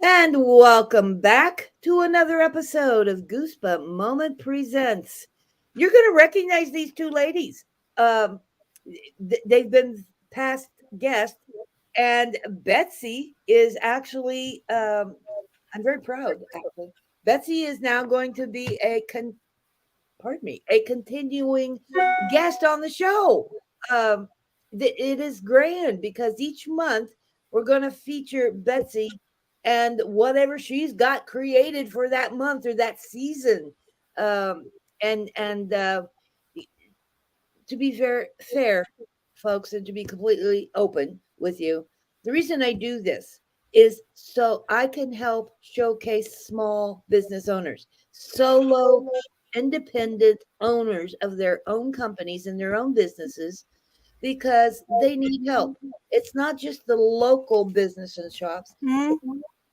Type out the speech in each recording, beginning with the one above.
And welcome back to another episode of Goosebump Moment Presents. You're going to recognize these two ladies. Um, they've been past guests, and Betsy is actually, I'm very proud, actually. Betsy is now going to be pardon me, a continuing guest on the show. Um, it is grand because each month we're going to feature Betsy and whatever she's got created for that month or that season. Um, and to be fair, folks, and to be completely open with you, the reason I do this is so I can help showcase small business owners, solo independent owners of their own companies and their own businesses because they need help. It's not just the local business and shops. Mhm.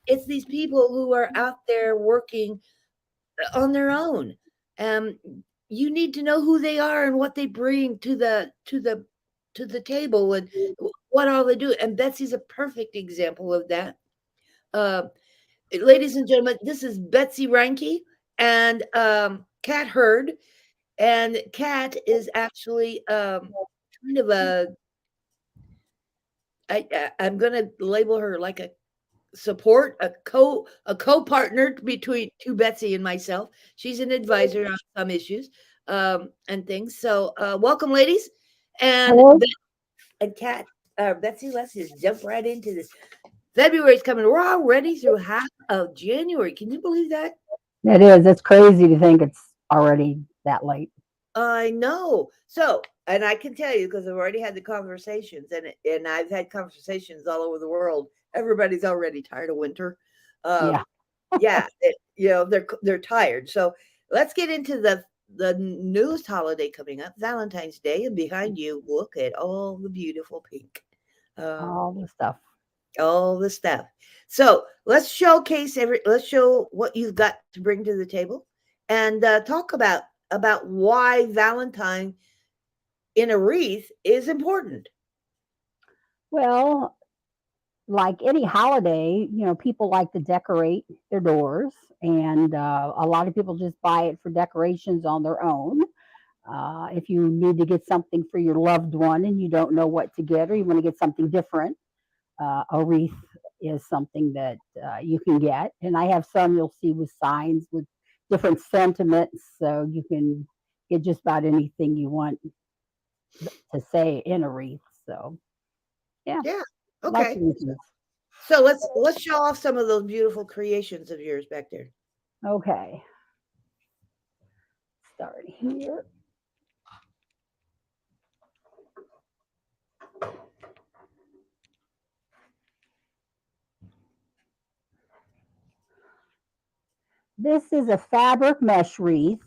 It's these people who are out there working on their own. Um, you need to know who they are and what they bring to the table and what all they do. And Betsy's a perfect example of that. Uh, Ladies and gentlemen, this is Betsy Reinke and Kat Hurd. And Kat is actually kind of I'm going to label her like a support, a co-partner between Betsy and myself. She's an advisor on some issues and things. So welcome, ladies, and Hello. and Kat, Betsy. Let's just jump right into this. February's coming. We're already through half of January. Can you believe that? It is. It's crazy to think it's already that late. I know. So, and I can tell you because I've already had the conversations, and I've had conversations all over the world. Everybody's already tired of winter. Yeah. Yeah, they're tired. So let's get into the newest holiday coming up, Valentine's Day, and behind you, look at all the beautiful pink, um, All the stuff. all the stuff. So let's show what you've got to bring to the table, and talk about why Valentine in a wreath is important. Well, like any holiday, people like to decorate their doors, and a lot of people just buy it for decorations on their own. If you need to get something for your loved one and you don't know what to get, or you want to get something different, a wreath is something that you can get. And I have some you'll see with signs with different sentiments, so you can get just about anything you want to say in a wreath. So yeah, Yeah. lots Okay. of reasons. So let's show off some of those beautiful creations of yours back there. Okay, start here. This is a fabric mesh wreath,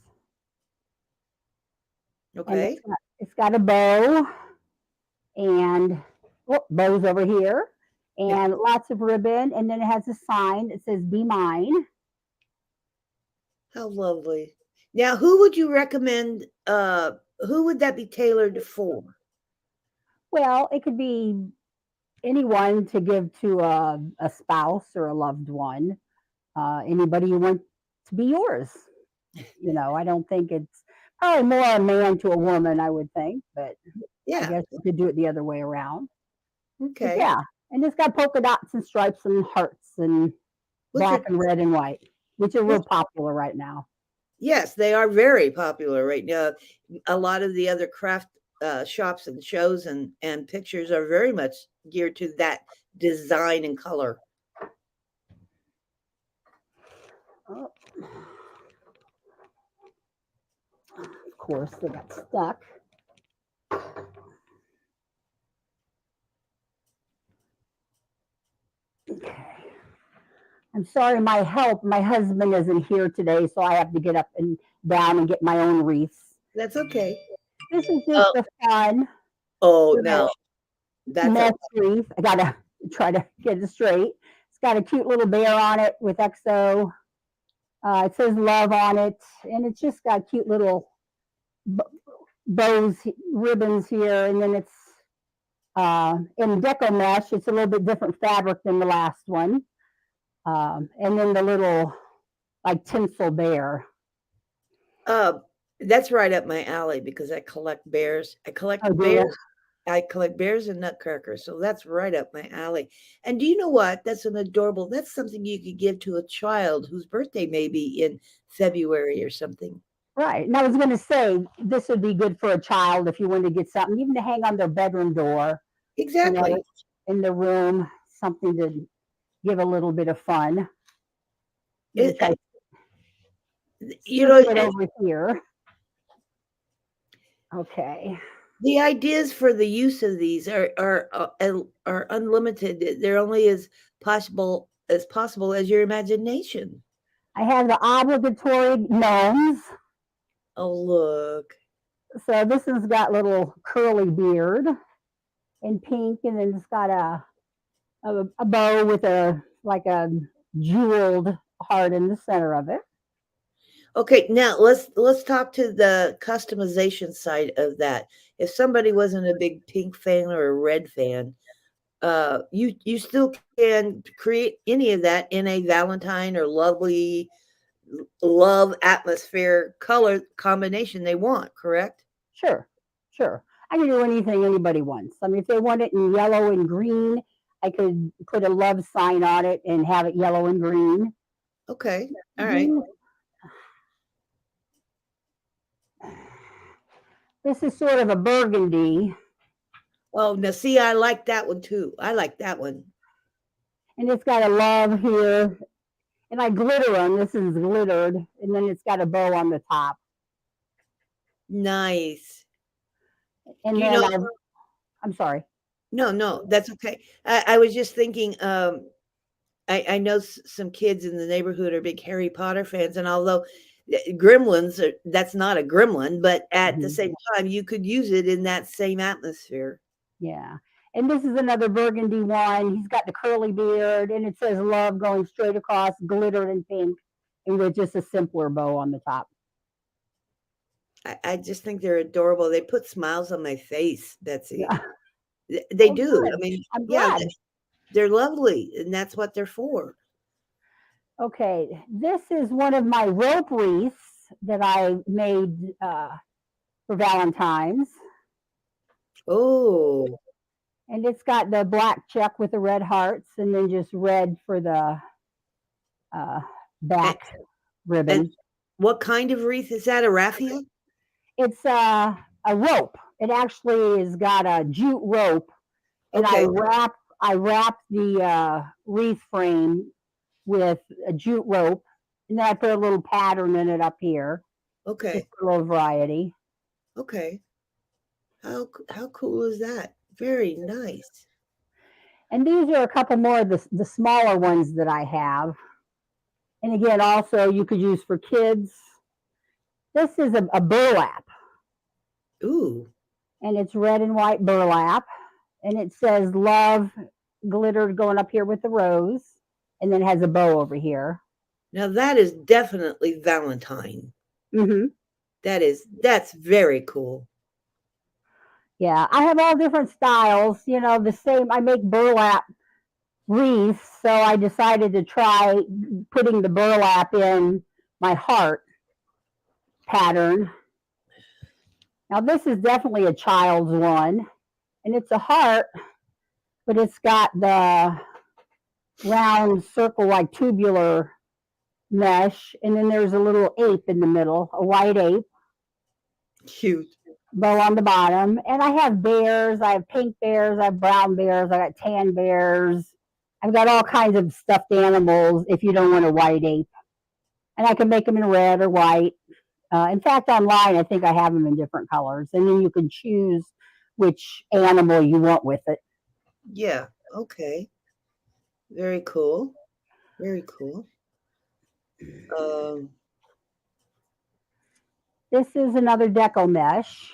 and Okay. it's got a bow and bows over here, Yeah. and lots of ribbon, and then it has a sign that says "Be Mine." How lovely. Now, who would you recommend? Who would that be tailored for? Well, it could be anyone to give to a spouse or a loved one, anybody you want to be yours. I don't think it's probably more a man to a woman, I would think, but I Yeah. guess you could do it the other way around. But Okay. yeah, and it's got polka dots and stripes and hearts and Which black are and red and white, which are real which popular right now. yes, they are very popular right now. A lot of the other craft shops and shows and pictures are very much geared to that design and color. Oh, of course, they got stuck. Okay. I'm sorry, my husband isn't here today, so I have to get up and down and get my own wreaths. That's okay. This is just Oh, a fun oh no, little that's a mesh wreath. I gotta try to get it straight. It's got a cute little bear on it with XO. It says love on it, and it's just got cute little bows, ribbons here, and then it's in deco mesh. It's a little bit different fabric than the last one. And then the little like tinsel bear. Uh, that's right up my alley because I collect bears. I collect Oh, do you? bears. I collect bears and nutcrackers, so that's right up my alley. And do you know what? That's an adorable. That's something you could give to a child whose birthday may be in February or something. Right. And I was going to say this would be good for a child if you wanted to get something, even to hang on their bedroom door, you know, Exactly. in the room, something to give a little bit of fun. It, Which I you switch know, it over here. Okay. the ideas for the use of these are unlimited. They're only as possible as your imagination. I have the obligatory gnomes. Oh, look. So this one's got little curly beard in pink, and then it's got a bow with a like a jeweled heart in the center of it. Okay, now let's talk to the customization side of that. If somebody wasn't a big pink fan or a red fan, you still can create any of that in a Valentine or lovely love atmosphere color combination they want, correct? Sure, sure. I can do anything anybody wants. I mean, if they want it in yellow and green, I could put a love sign on it and have it yellow and green. Okay. All right. These, this is sort of a burgundy, Oh, now see, I like that one too. I like that one. and it's got a love here, and I glitter them. This is glittered, and then it's got a bow on the top. Nice. And You then know, I'm sorry. no, that's okay. I was just thinking, I know some kids in the neighborhood are big Harry Potter fans, and although gremlins that's not a gremlin, but at the Mhm. same time, you could use it in that same atmosphere. Yeah. And this is another burgundy one. He's got the curly beard, and it says love going straight across, glittered in pink, and with just a simpler bow on the top. I just think they're adorable. They put smiles on my face, Betsy. Yeah. They Oh, do. I good. mean, I'm yeah, glad. they're lovely, and that's what they're for. Okay. This is one of my rope wreaths that I made for Valentine's. Oh, And it's got the black check with the red hearts, and then just red for the uh, and, back and ribbon. what kind of wreath is that? A raffia? It's a rope. It actually has got a jute rope, and Okay, I wrap the wreath frame with a jute rope, and then I put a little pattern in it up here, just okay, for a little variety. okay. How cool is that? Very nice. And these are a couple more of the smaller ones that I have. And again, also you could use for kids. This is a burlap, Ooh, and it's red and white burlap, and it says love glittered going up here with the rose, and then has a bow over here. now that is definitely Valentine. Hmm. That's very cool. Yeah, I have all different styles. You know, the same. I make burlap wreaths, so I decided to try putting the burlap in my heart pattern. Now, this is definitely a child's one, and it's a heart, but it's got the round circle like tubular mesh, and then there's a little ape in the middle, a white ape, Cute. bow on the bottom. And I have bears, I have pink bears, I have brown bears, I got tan bears. I've got all kinds of stuffed animals if you don't want a white ape. And I can make them in red or white. In fact, online, I think I have them in different colors. And then you can choose which animal you want with it. Yeah. Okay. Very cool. Very cool. Um, This is another deco mesh.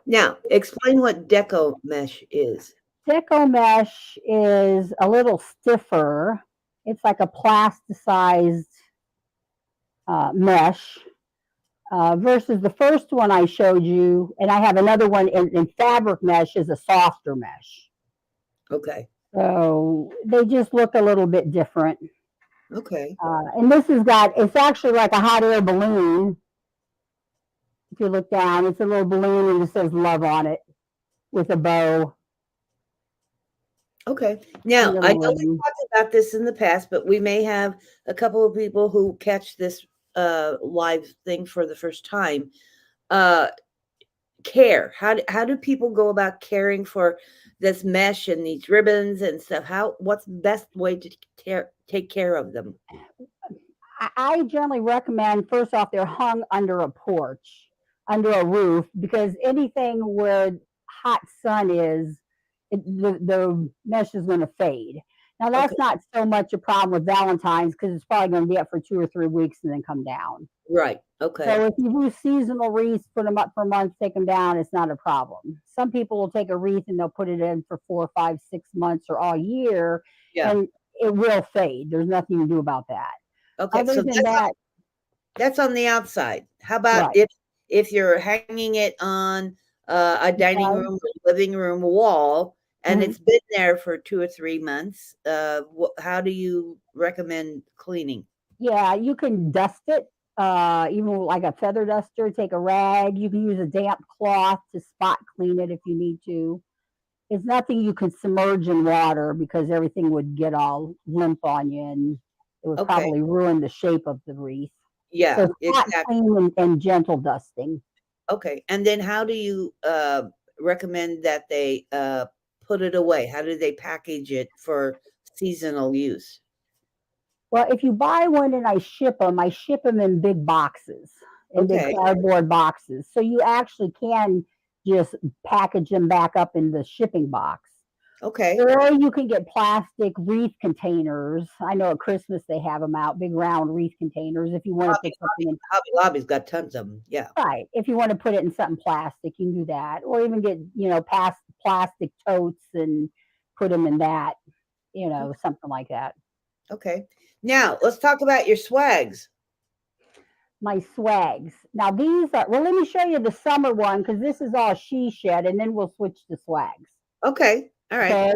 now explain what deco mesh is. Deco mesh is a little stiffer. It's like a plasticized mesh versus the first one I showed you. And I have another one in fabric mesh is a softer mesh. Okay. So they just look a little bit different. Okay. And this has got, it's actually like a hot air balloon. If you look down, it's a little balloon and it says love on it with a bow Okay. and Now, a I little know we've ribbon. talked about this in the past, but we may have a couple of people who catch this live thing for the first time. Uh, Care. How do people go about caring for this mesh and these ribbons and stuff? What's the best way to take care of them? I generally recommend first off they're hung under a porch, under a roof, because anything where hot sun is, the mesh is going to fade. Now Okay. that's not so much a problem with Valentine's because it's probably going to be up for 2 or 3 weeks and then come down. Right. Okay. So if you do seasonal wreaths, put them up for months, take them down, it's not a problem. Some people will take a wreath and they'll put it in for 4, 5, 6 months or all year, Yeah. and it will fade. There's nothing you can do about that. Okay. Other So than that, that's on the outside. How about right. if you're hanging it on a dining Okay. room or living room wall and Mhm. it's been there for 2 or 3 months? How do you recommend cleaning? Yeah, you can dust it, even with like a feather duster. Take a rag. You can use a damp cloth to spot clean it if you need to. It's nothing you can submerge in water because everything would get all limp on you and it would Okay. probably ruin the shape of the wreath. Yeah. So spot Exactly. clean and gentle dusting. Okay. And then how do you recommend that they put it away? How do they package it for seasonal use? Well, if you buy one and I ship them in big boxes, in big Okay. cardboard boxes. So you actually can just package them back up in the shipping box. Okay. Or you can get plastic wreath containers. I know at Christmas they have them out, big round wreath containers. If you want to put something in, Hobby Lobby's got tons of them. Yeah. right? If you want to put it in something plastic, you can do that. Or even get past plastic totes and put them in that. Something like that. Okay. Now let's talk about your swags. My swags. Now these are, well, let me show you the summer one because this is all she shed, and then we'll switch to swags. Okay. All right. Okay.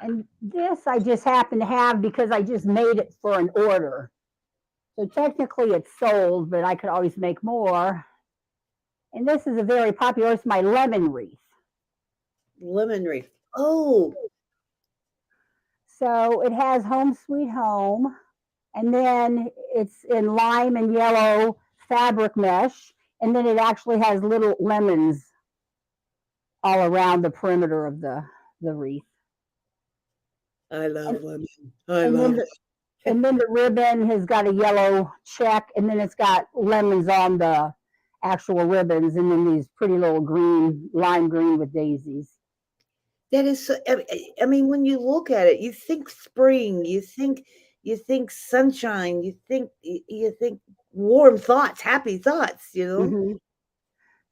And this I just happen to have because I just made it for an order. So technically it's sold, but I could always make more. And this is a very popular, it's my lemon wreath. Lemon wreath. Oh, So it has Home Sweet Home, and then it's in lime and yellow fabric mesh, and then it actually has little lemons all around the perimeter of the wreath. I And, love lemon. I and then love the, it. and then the ribbon has got a yellow check, and then it's got lemons on the actual ribbons, and then these pretty little green, lime green with daisies. That is so, I mean, when you look at it, you think spring, you think sunshine, you think warm thoughts, happy thoughts. Hmm.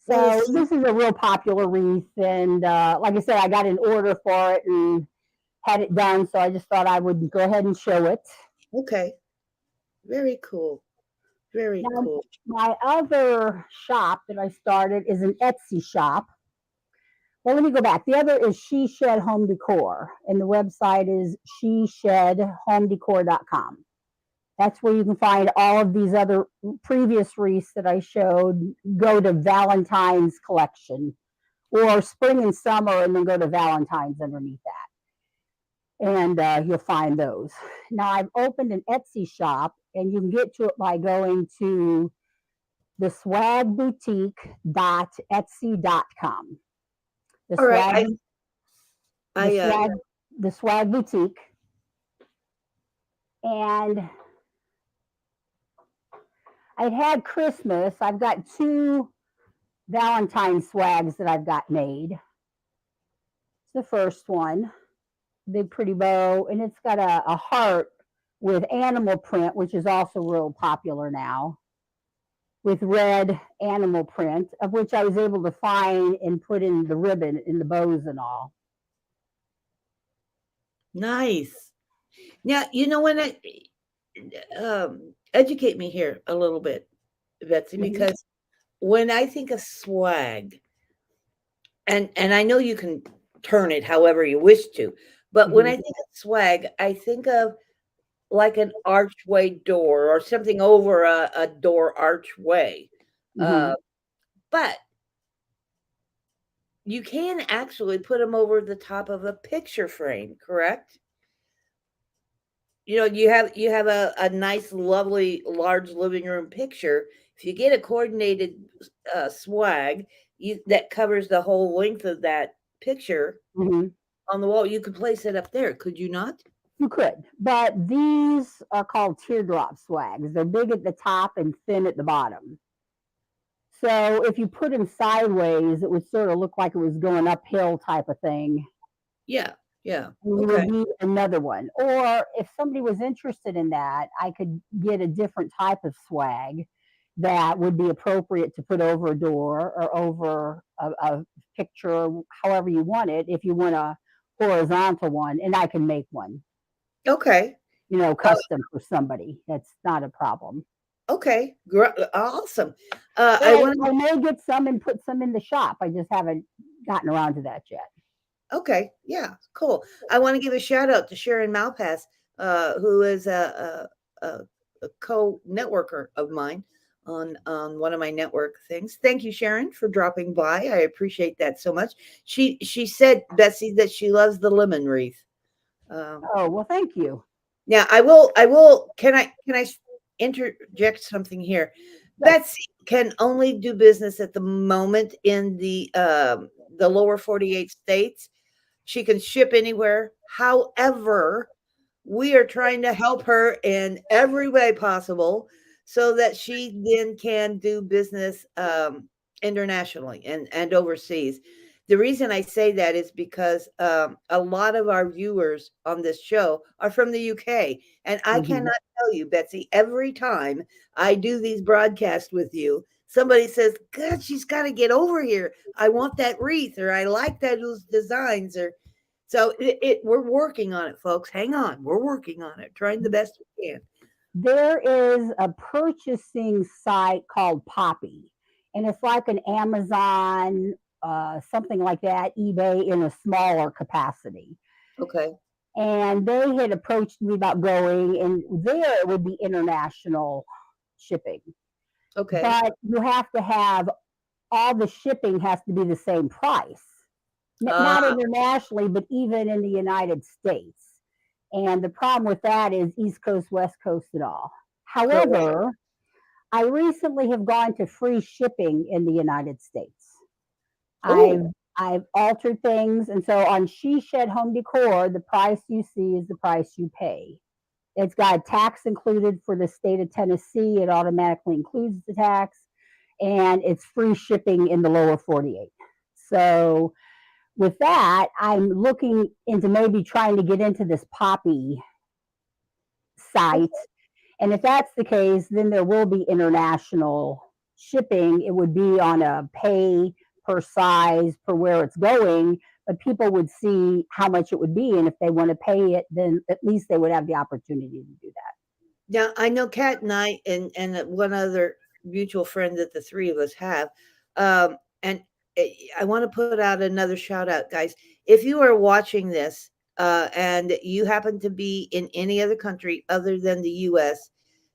That is So this is a real popular wreath, and like I said, I got an order for it and had it done, so I just thought I would go ahead and show it. okay. Very cool. Very Now, cool. my other shop that I started is an Etsy shop. Well, let me go back. The other is She Shed Home Decor, and the website is sheshedhomedecor.com. That's where you can find all of these other previous wreaths that I showed. Go to Valentine's collection or spring and summer, and then go to Valentine's underneath that. And you'll find those. Now, I've opened an Etsy shop, and you can get to it by going to the swagboutique.etsy.com. The All right. swag, the I swag, the swag boutique. And I'd had Christmas. I've got two Valentine swags that I've got made. It's the first one, big pretty bow, and it's got a heart with animal print, which is also real popular now, with red animal print, of which I was able to find and put in the ribbon in the bows and all. Nice. Now, when educate me here a little bit, Betsy, Mhm, because when I think of swag, and I know you can turn it however you wish to, but when I mhm, think of swag, I think of like an archway door or something over a door archway. Uh, mhm. but you can actually put them over the top of a picture frame, correct? You have a nice, lovely, large living room picture. If you get a coordinated swag that covers the whole length of that picture Mhm. on the wall, you could place it up there, could you not? You could, but these are called teardrop swags. They're big at the top and thin at the bottom. So if you put them sideways, it would sort of look like it was going uphill type of thing. Yeah, yeah. And you Okay. would need another one. Or if somebody was interested in that, I could get a different type of swag that would be appropriate to put over a door or over a picture, however you want it. If you want a horizontal one, and I can make one, Okay. Uh, custom for somebody. That's not a problem. okay. Awesome. And I I, want to I may get some and put some in the shop. I just haven't gotten around to that yet. Okay, yeah, cool. I want to give a shout out to Sharon Malpass, who is a co-networker of mine on one of my network things. Thank you, Sharon, for dropping by. I appreciate that so much. She said, Betsy, that she loves the lemon wreath. Um, Oh, well, thank you. Now, I will. Can I interject something here? Yes. Betsy can only do business at the moment in the lower 48 states. She can ship anywhere. However, we are trying to help her in every way possible so that she then can do business internationally and overseas. The reason I say that is because a lot of our viewers on this show are from the UK. And I Hmm. cannot tell you, Betsy, every time I do these broadcasts with you, somebody says, God, she's got to get over here. I want that wreath, or I like those designs, or so we're working on it, folks. Hang on. We're working on it, trying the best we can. There is a purchasing site called Poppy, and it's like an Amazon, something like that, eBay in a smaller capacity. Okay. And they had approached me about going, and there it would be international shipping. Okay. But you have to have all the shipping has to be the same price. Not Ah, internationally, but even in the United States. And the problem with that is East Coast, West Coast, and all. correct. However, I recently have gone to free shipping in the United States. Oh, I've altered things, and so on She Shed Home Decor, the price you see is the price you pay. It's got tax included for the state of Tennessee. It automatically includes the tax, and it's free shipping in the lower 48. So with that, I'm looking into maybe trying to get into this Poppy site. okay. And if that's the case, then there will be international shipping. It would be on a pay per size per where it's going, but people would see how much it would be. And if they want to pay it, then at least they would have the opportunity to do that. Now I know Kat and I and one other mutual friend that the three of us have. And I want to put out another shout out, guys. If you are watching this and you happen to be in any other country other than the US,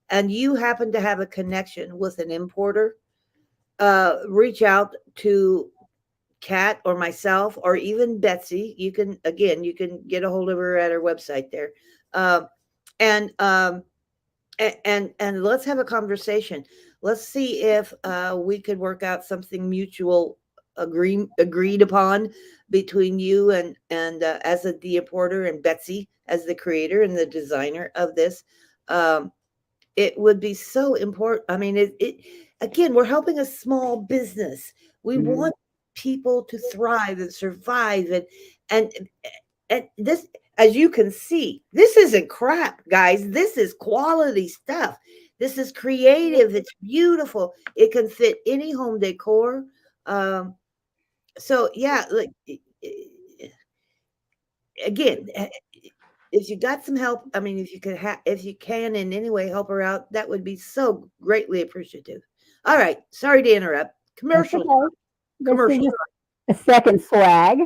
and you happen to have a connection with an importer, reach out to Kat or myself or even Betsy. You can get a hold of her at her website there. Um, and and let's have a conversation. Let's see if we could work out something mutual agreed upon between you and as the importer and Betsy as the creator and the designer of this. Um, it would be so important. I mean, it again, we're helping a small business. We Mhm. want people to thrive and survive and and this, as you can see, this isn't crap, guys. This is quality stuff. This is creative. It's beautiful. It can fit any home decor. Um, so yeah, like again, if you got some help, I mean, if you can in any way help her out, that would be so greatly appreciative. All right, sorry to interrupt. That's Commercial, okay. This is commercial. just a second swag,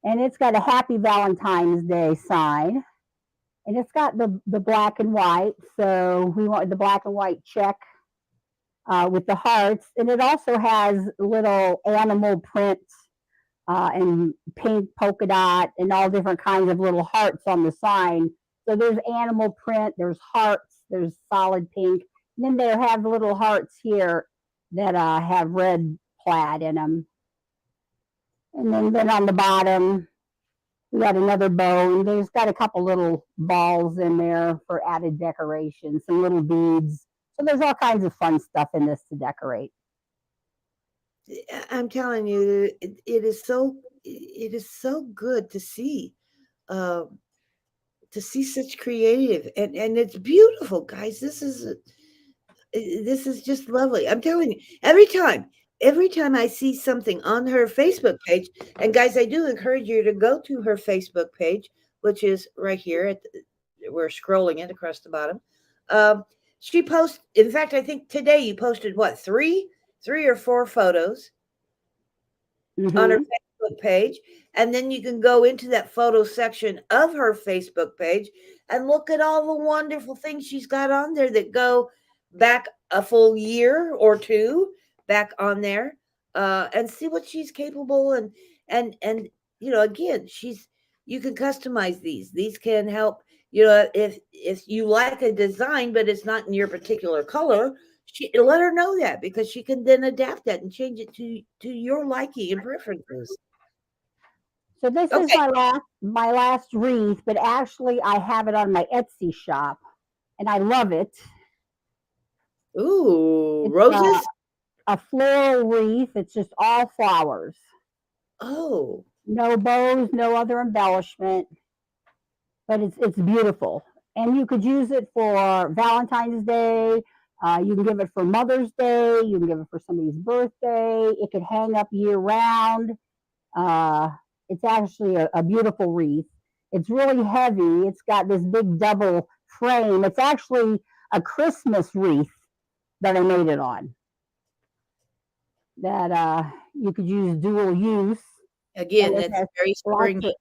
and it's got a Happy Valentine's Day sign, and it's got the black and white. So we want the black and white check with the hearts, and it also has little animal prints and pink polka dot and all different kinds of little hearts on the sign. So there's animal print, there's hearts, there's solid pink, and then they have little hearts here that have red plaid in them. And then on the bottom, we got another bow. And there's got a couple little balls in there for added decoration, some little beads. So there's all kinds of fun stuff in this to decorate. I'm telling you, it is so good uh, to see such creative and it's beautiful, guys. This is just lovely. I'm telling you, every time I see something on her Facebook page, and guys, I do encourage you to go to her Facebook page, which is right here. We're scrolling it across the bottom. Um, she posts. In fact, I think today you posted what three or four photos on her Mm-hmm. Facebook page. And then you can go into that photo section of her Facebook page and look at all the wonderful things she's got on there that go back a full year or two back on there, and see what she's capable and again, you can customize these. These can help, if you like a design but it's not in your particular color, let her know that because she can then adapt that and change it to your liking and preferences. So this is Okay. my last wreath, but actually I have it on my Etsy shop, and I love it. Ooh, It's roses. a floral wreath. It's just all flowers, Oh, no bows, no other embellishment, but it's beautiful. And you could use it for Valentine's Day. You can give it for Mother's Day. You can give it for somebody's birthday. It could hang up year round. Uh, it's actually a beautiful wreath. It's really heavy. It's got this big double frame. It's actually a Christmas wreath that I made it on. That you could use dual use, and again, it that's has very lots springy.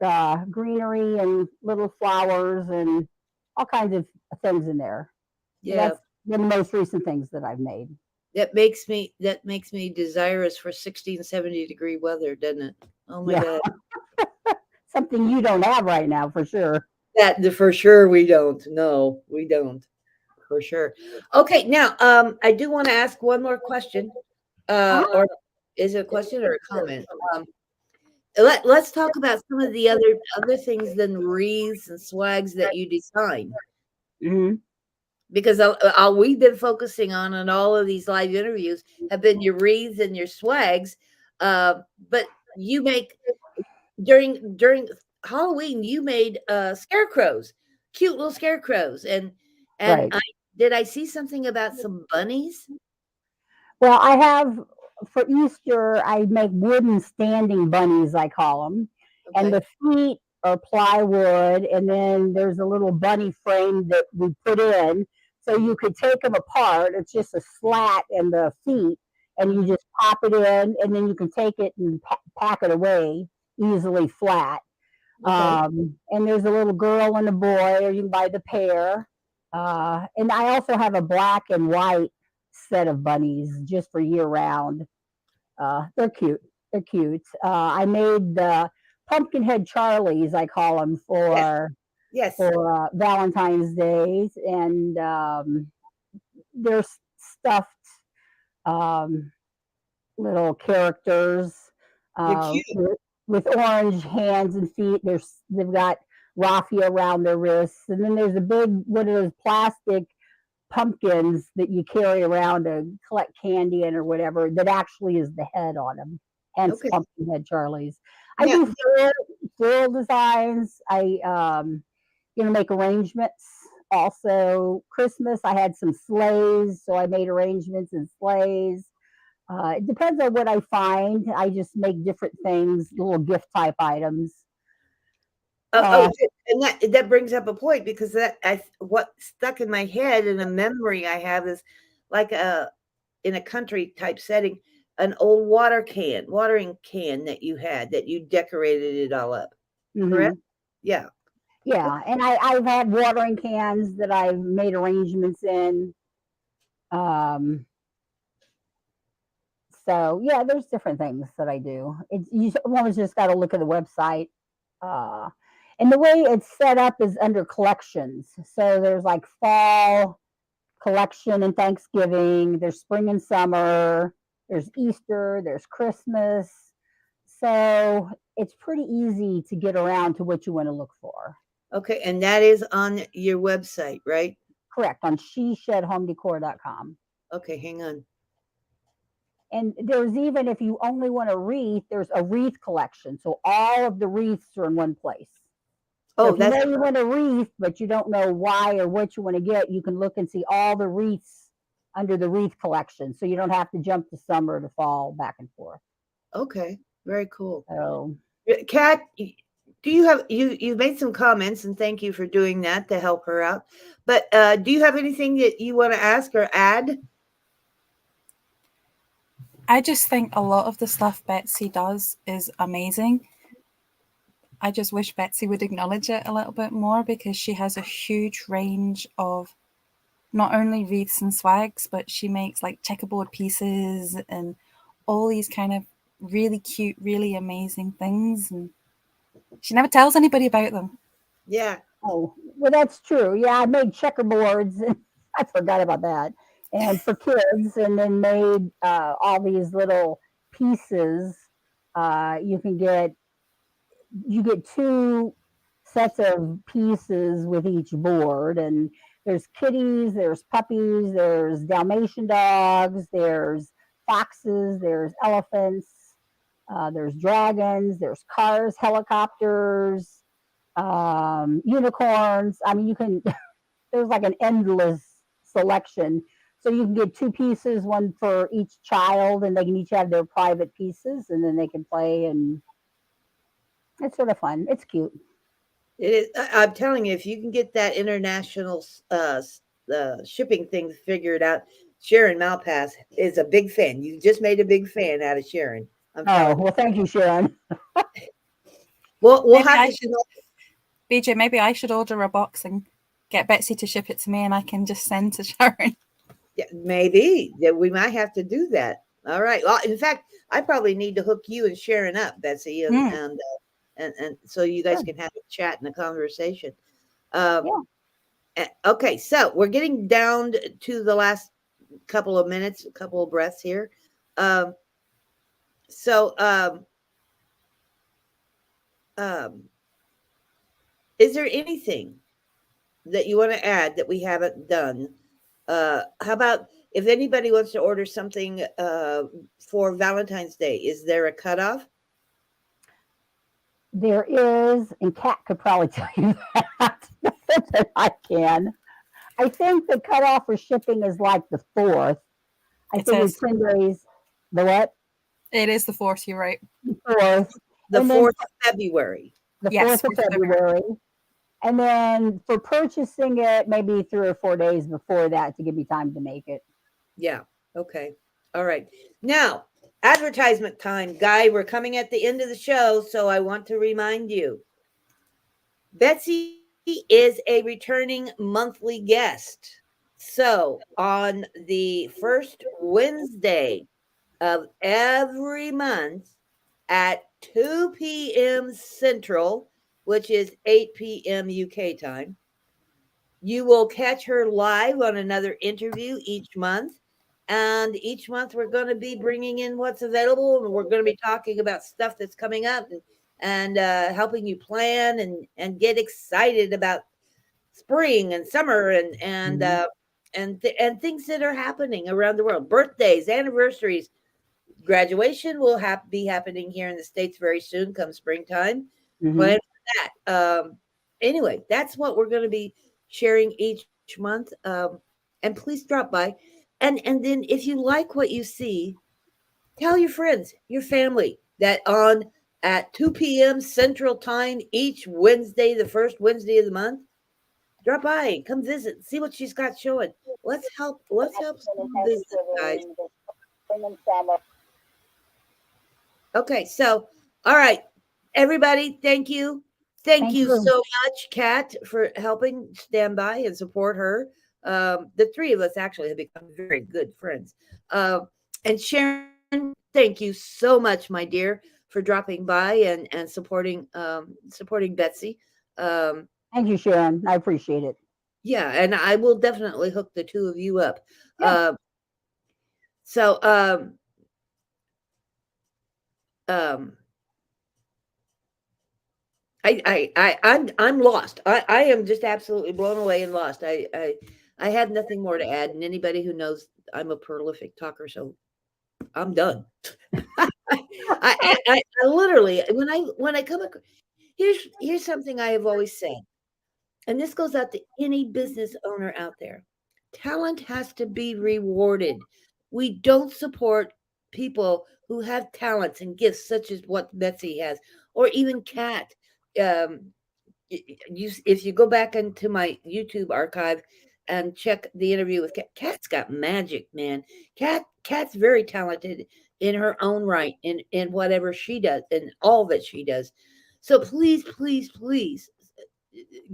of greenery and little flowers and all kinds of things in there. So Yeah, that's one of the most recent things that I've made. that makes me desirous for 16-70 degree weather, doesn't it? Oh my Yeah, God. something you don't have right now for sure. For sure we don't. No, we don't. For sure. Okay, now I do want to ask one more question. Uh-huh. Or is it a question or a comment? Um let's talk about some of the other things than wreaths and swags that you design. Hmm. Because all we've been focusing on in all of these live interviews have been your wreaths and your swags. But you make during Halloween, you made scarecrows, cute little scarecrows, and Right. I see something about some bunnies? Well, I have for Easter, I make wooden standing bunnies, I call them. And Okay, the feet are plywood. And then there's a little bunny frame that we put in. So you could take them apart. It's just a slat in the feet. And you hmm, just pop it in. And then you can take it and pack it away easily flat. okay, And there's a little girl and a boy, or you can buy the pair. And I also have a black and white set of bunnies just for year round. They're cute. They're cute. I made the pumpkin head Charlies, I call them, yes, yes, for Valentine's days, and they're stuffed um, little characters they're cute. with orange hands and feet. They've got raffia around their wrists, and then there's a big one of those plastic pumpkins that you carry around to collect candy in or whatever. That actually is the head on them. Hence, Okay, pumpkin head Charlies. I now do floral designs. I make arrangements. Also, Christmas, I had some sleighs, so I made arrangements in sleighs. It depends on what I find. I just make different things, little gift type items. Uh, And that brings up a point because what stuck in my head and a memory I have is like in a country type setting, an old watering can that you had that you decorated it all up. Correct? hmm Yeah. Yeah, and I've had watering cans that I've made arrangements in. Um, so yeah, there's different things that I do. It's you almost just got to look at the website. Uh, and the way it's set up is under collections. So there's like fall collection and Thanksgiving. There's spring and summer. There's Easter. There's Christmas. So it's pretty easy to get around to what you want to look for. Okay, and that is on your website, right? Correct, on sheshedhomedecor.com. Okay, hang on. And there's even, if you only want a wreath, there's a wreath collection. So all of the wreaths are in one place. So Oh, if you that's know you want a wreath, but you don't know why or what you want to get, you can look and see all the wreaths under the wreath collection. So you don't have to jump to summer to fall back and forth. okay. Very cool. So Kat, do you have you made some comments and thank you for doing that to help her out. But do you have anything that you want to ask or add? I just think a lot of the stuff Betsy does is amazing. I just wish Betsy would acknowledge it a little bit more because she has a huge range of not only wreaths and swags, but she makes like checkerboard pieces and all these kind of really cute, really amazing things. And she never tells anybody about them. Yeah. oh, well, that's true. Yeah, I made checkerboards. I forgot about that. And for kids, and then made all these little pieces. You can get you get two sets of pieces with each board, and there's kitties, there's puppies, there's Dalmatian dogs, there's foxes, there's elephants, there's dragons, there's cars, helicopters, unicorns. I mean, you can there's like an endless selection. So you can get two pieces, one for each child, and they can each have their private pieces, and then they can play, and it's sort of fun. It's cute. It is, I'm telling you, if you can get that international shipping thing figured out, Sharon Malpass is a big fan. You just made a big fan out of Sharon. I'm Oh, telling you. well, thank you, Sharon. We'll Maybe have I to. should, BJ, maybe I should order a box and get Betsy to ship it to me and I can just send to Sharon. Yeah, maybe that we might have to do that. All right. Well, in fact, I probably need to hook you and Sharon up, Betsy, Mm. and so you guys Sure. can have a chat and a conversation. Um, Yeah. okay, so we're getting down to the last couple of minutes, a couple of breaths here. Um, so, um, is there anything that you want to add that we haven't done? How about if anybody wants to order something for Valentine's Day? Is there a cutoff? There is, and Kat could probably tell you that better than I can. I think the cutoff for shipping is like the 4th. I It figured is. 10 days. The what? It is the 4th, you're right. The 4th. The And then 4th of February. the Yes, 4th of 4th of February. February. And then for purchasing it, maybe 3 or 4 days before that to give me time to make it. Yeah. Okay. All right. Now, advertisement time, Guy. We're coming at the end of the show, so I want to remind you Betsy is a returning monthly guest. So, on the first Wednesday of every month at 2 p.m. Central, which is 8 p.m. UK time, you will catch her live on another interview each month. And each month we're going to be bringing in what's available, and we're going to be talking about stuff that's coming up and helping you plan and get excited about spring and summer Mhm. and things that are happening around the world, birthdays, anniversaries. Graduation will be happening here in the States very soon, come springtime. Mhm. Plan for that. Anyway, that's what we're going to be sharing each month. And please drop by. And then if you like what you see, tell your friends, your family that on at 2 p.m. Central Time each Wednesday, the first Wednesday of the month. Drop by, come visit, see what she's got showing. Let's help small business, guys. Okay, so all right, everybody, thank you. Thank Thank you you. so much, Kat, for helping stand by and support her. The three of us actually have become very good friends. And Sharon, thank you so much, my dear, for dropping by and supporting Betsy. Um, Thank you, Sharon. I appreciate it. yeah, and I will definitely hook the two of you up. Yeah. Um, so um, I'm lost. I am just absolutely blown away and lost. I have nothing more to add, and anybody who knows I'm a prolific talker, so I'm done. I literally when I come across here's something I have always said, and this goes out to any business owner out there. Talent has to be rewarded. We don't support people who have talents and gifts such as what Betsy has, or even Kat. Um, if you go back into my YouTube archive and check the interview with Kat, Kat's got magic, man. Kat's very talented in her own right, in whatever she does, in all that she does. So please, please, please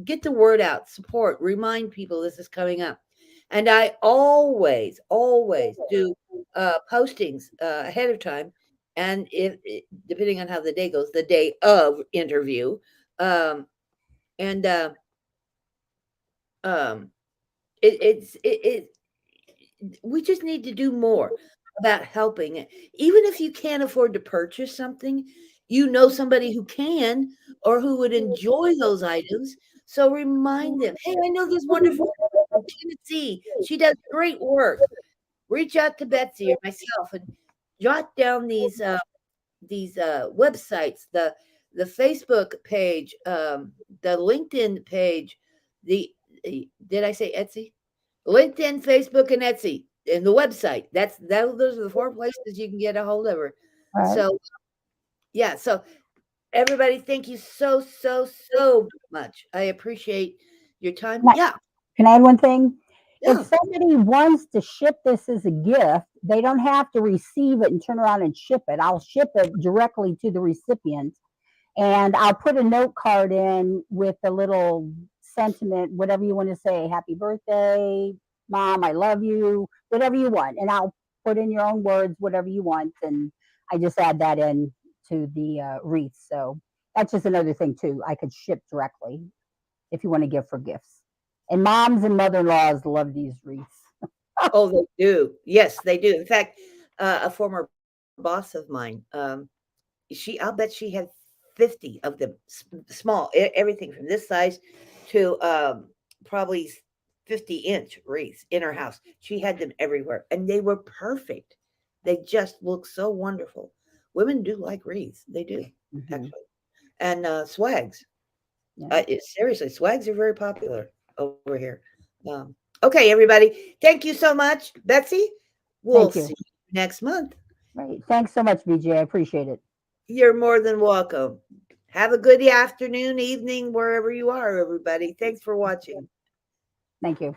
get the word out, support, remind people this is coming up. And I always do postings ahead of time. And depending on how the day goes, the day of interview, um, and um, it we just need to do more about helping it. Even if you can't afford to purchase something, you know somebody who can or who would enjoy those items. So remind them, hey, I know this wonderful from Tennessee. She does great work. Reach out to Betsy or myself and jot down these websites, the Facebook page, the LinkedIn page, the did I say Etsy? LinkedIn, Facebook, and Etsy, and the website. Those are the four places you can get a hold of her. All right. So yeah, so everybody, thank you so much. I appreciate your time. Can I, Yeah, can I add one thing? If yeah. somebody wants to ship this as a gift, they don't have to receive it and turn around and ship it. I'll ship it directly to the recipient, and I'll put a note card in with a little sentiment, whatever you want to say, happy birthday, mom, I love you, whatever you want. And I'll put in your own words, whatever you want. And I just add that in to the wreath. So that's just another thing, too. I could ship directly if you want to give for gifts. And moms and mother in laws love these wreaths. Oh, they do. Yes, they do. In fact, a former boss of mine, I'll bet she had 50 of them, small, everything from this size to probably 50-inch wreaths in her house. She had them everywhere, and they were perfect. They just look so wonderful. Women do like wreaths. They do, Hmm. actually. And swags. Yeah. Seriously, swags are very popular over here. Okay, everybody. Thank you so much, Betsy. We'll Thank see you. you next month. Right. Thanks so much, BJ. I appreciate it. You're more than welcome. Have a good afternoon, evening, wherever you are, everybody. Thanks for watching. Thank you.